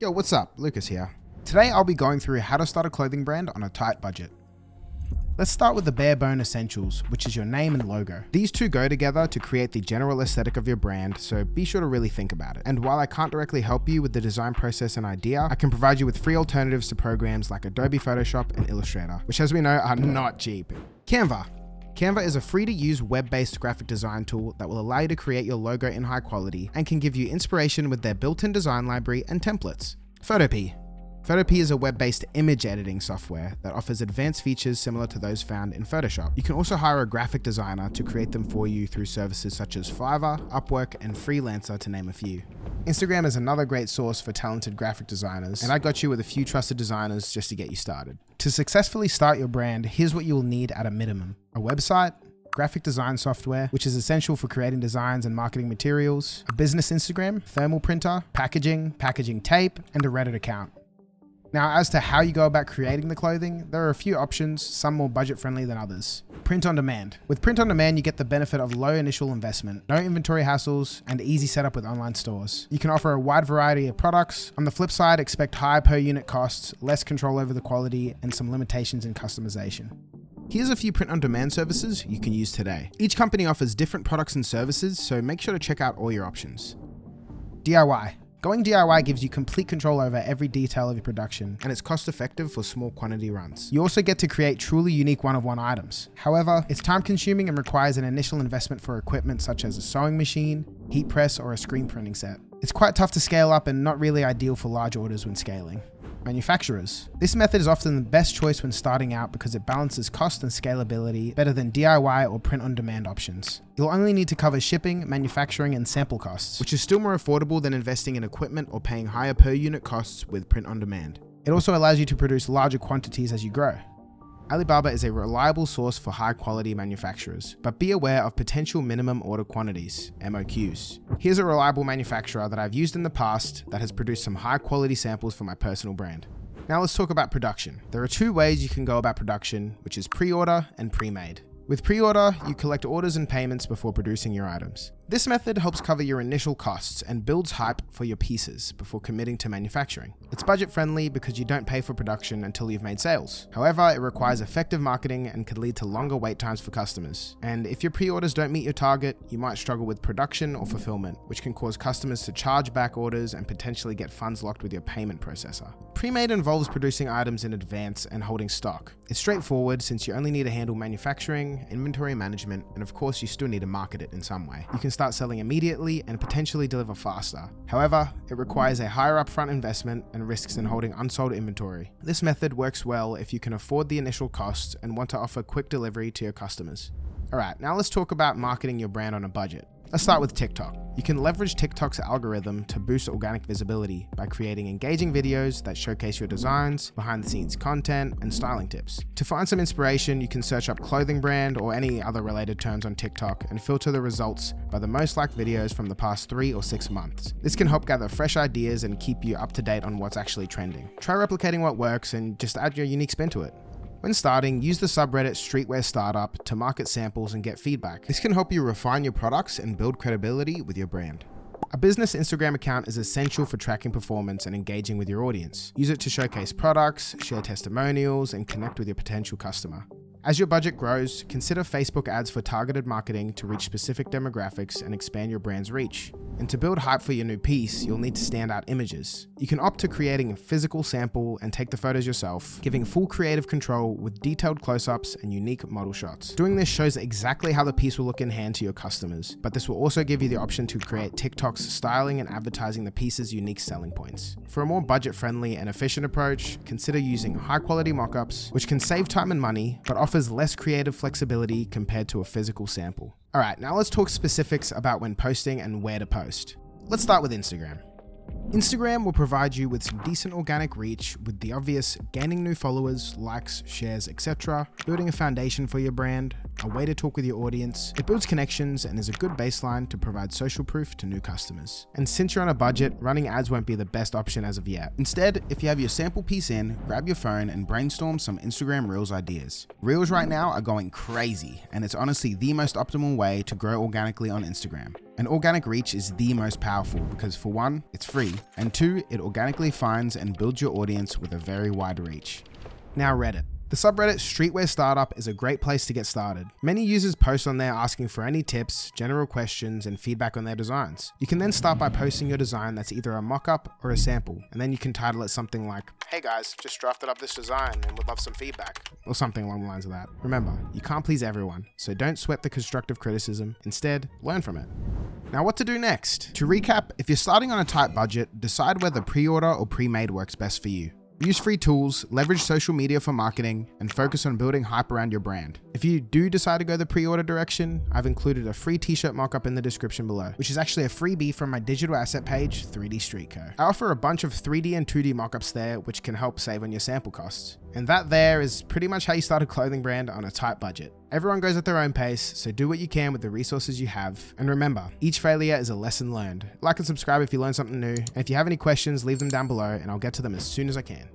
Yo, what's up? Lucas here. Today I'll be going through how to start a clothing brand on a tight budget. Let's start with the bare bone essentials, which is your name and logo. These two go together to create the general aesthetic of your brand, so be sure to really think about it. And while I can't directly help you with the design process and idea, I can provide you with free alternatives to programs like Adobe Photoshop and Illustrator, which as we know are not cheap. Canva. Canva is a free-to-use web-based graphic design tool that will allow you to create your logo in high quality and can give you inspiration with their built-in design library and templates. Photopea. Photopea is a web-based image editing software that offers advanced features similar to those found in Photoshop. You can also hire a graphic designer to create them for you through services such as Fiverr, Upwork, and Freelancer, to name a few. Instagram is another great source for talented graphic designers, and I got you with a few trusted designers just to get you started. To successfully start your brand, here's what you will need at a minimum: a website, graphic design software, which is essential for creating designs and marketing materials, a business Instagram, thermal printer, packaging tape, and a Reddit account. Now, as to how you go about creating the clothing, there are a few options, some more budget-friendly than others. Print on demand. With print on demand, you get the benefit of low initial investment, no inventory hassles, and easy setup with online stores. You can offer a wide variety of products. On the flip side, expect high per unit costs, less control over the quality, and some limitations in customization. Here's a few print on demand services you can use today. Each company offers different products and services, so make sure to check out all your options. DIY. Going DIY gives you complete control over every detail of your production, and it's cost effective for small quantity runs. You also get to create truly unique one-of-one items. However, it's time consuming and requires an initial investment for equipment such as a sewing machine, heat press, or a screen printing set. It's quite tough to scale up and not really ideal for large orders when scaling. Manufacturers. This method is often the best choice when starting out because it balances cost and scalability better than DIY or print-on-demand options. You'll only need to cover shipping, manufacturing, and sample costs, which is still more affordable than investing in equipment or paying higher per unit costs with print-on-demand. It also allows you to produce larger quantities as you grow. Alibaba is a reliable source for high-quality manufacturers, but be aware of potential minimum order quantities, MOQs. Here's a reliable manufacturer that I've used in the past that has produced some high-quality samples for my personal brand. Now let's talk about production. There are two ways you can go about production, which is pre-order and pre-made. With pre-order, you collect orders and payments before producing your items. This method helps cover your initial costs and builds hype for your pieces before committing to manufacturing. It's budget friendly because you don't pay for production until you've made sales. However, it requires effective marketing and could lead to longer wait times for customers. And if your pre-orders don't meet your target, you might struggle with production or fulfillment, which can cause customers to charge back orders and potentially get funds locked with your payment processor. Pre-made involves producing items in advance and holding stock. It's straightforward since you only need to handle manufacturing, inventory management, and of course you still need to market it in some way. You can start selling immediately and potentially deliver faster. However, it requires a higher upfront investment and risks in holding unsold inventory. This method works well if you can afford the initial costs and want to offer quick delivery to your customers. Alright, now let's talk about marketing your brand on a budget. Let's start with TikTok. You can leverage TikTok's algorithm to boost organic visibility by creating engaging videos that showcase your designs, behind-the-scenes content, and styling tips. To find some inspiration, you can search up clothing brand or any other related terms on TikTok and filter the results by the most liked videos from the past 3 or 6 months. This can help gather fresh ideas and keep you up to date on what's actually trending. Try replicating what works and just add your unique spin to it. When starting, use the subreddit Streetwear Startup to market samples and get feedback. This can help you refine your products and build credibility with your brand. A business Instagram account is essential for tracking performance and engaging with your audience. Use it to showcase products, share testimonials, and connect with your potential customer. As your budget grows, consider Facebook ads for targeted marketing to reach specific demographics and expand your brand's reach. And to build hype for your new piece, you'll need to stand out images. You can opt to creating a physical sample and take the photos yourself, giving full creative control with detailed close-ups and unique model shots. Doing this shows exactly how the piece will look in hand to your customers, but this will also give you the option to create TikToks styling and advertising the piece's unique selling points. For a more budget-friendly and efficient approach, consider using high-quality mock-ups, which can save time and money, but offers less creative flexibility compared to a physical sample. Alright, now let's talk specifics about when posting and where to post. Let's start with Instagram. Instagram will provide you with some decent organic reach with the obvious gaining new followers, likes, shares, etc., building a foundation for your brand, a way to talk with your audience. It builds connections and is a good baseline to provide social proof to new customers. And since you're on a budget, running ads won't be the best option as of yet. Instead, if you have your sample piece in, grab your phone and brainstorm some Instagram Reels ideas. Reels right now are going crazy, and it's honestly the most optimal way to grow organically on Instagram. And organic reach is the most powerful because for one, it's free, and two, it organically finds and builds your audience with a very wide reach. Now Reddit. The subreddit Streetwear Startup is a great place to get started. Many users post on there asking for any tips, general questions, and feedback on their designs. You can then start by posting your design that's either a mock-up or a sample, and then you can title it something like, "Hey guys, just drafted up this design and would love some feedback," or something along the lines of that. Remember, you can't please everyone, so don't sweat the constructive criticism. Instead, learn from it. Now what to do next? To recap, if you're starting on a tight budget, decide whether pre-order or pre-made works best for you. Use free tools, leverage social media for marketing, and focus on building hype around your brand. If you do decide to go the pre-order direction, I've included a free t-shirt mockup in the description below, which is actually a freebie from my digital asset page, 3D Street Co. I offer a bunch of 3D and 2D mockups there, which can help save on your sample costs. And that there is pretty much how you start a clothing brand on a tight budget. Everyone goes at their own pace, so do what you can with the resources you have. And remember, each failure is a lesson learned. Like and subscribe if you learned something new. And if you have any questions, leave them down below and I'll get to them as soon as I can.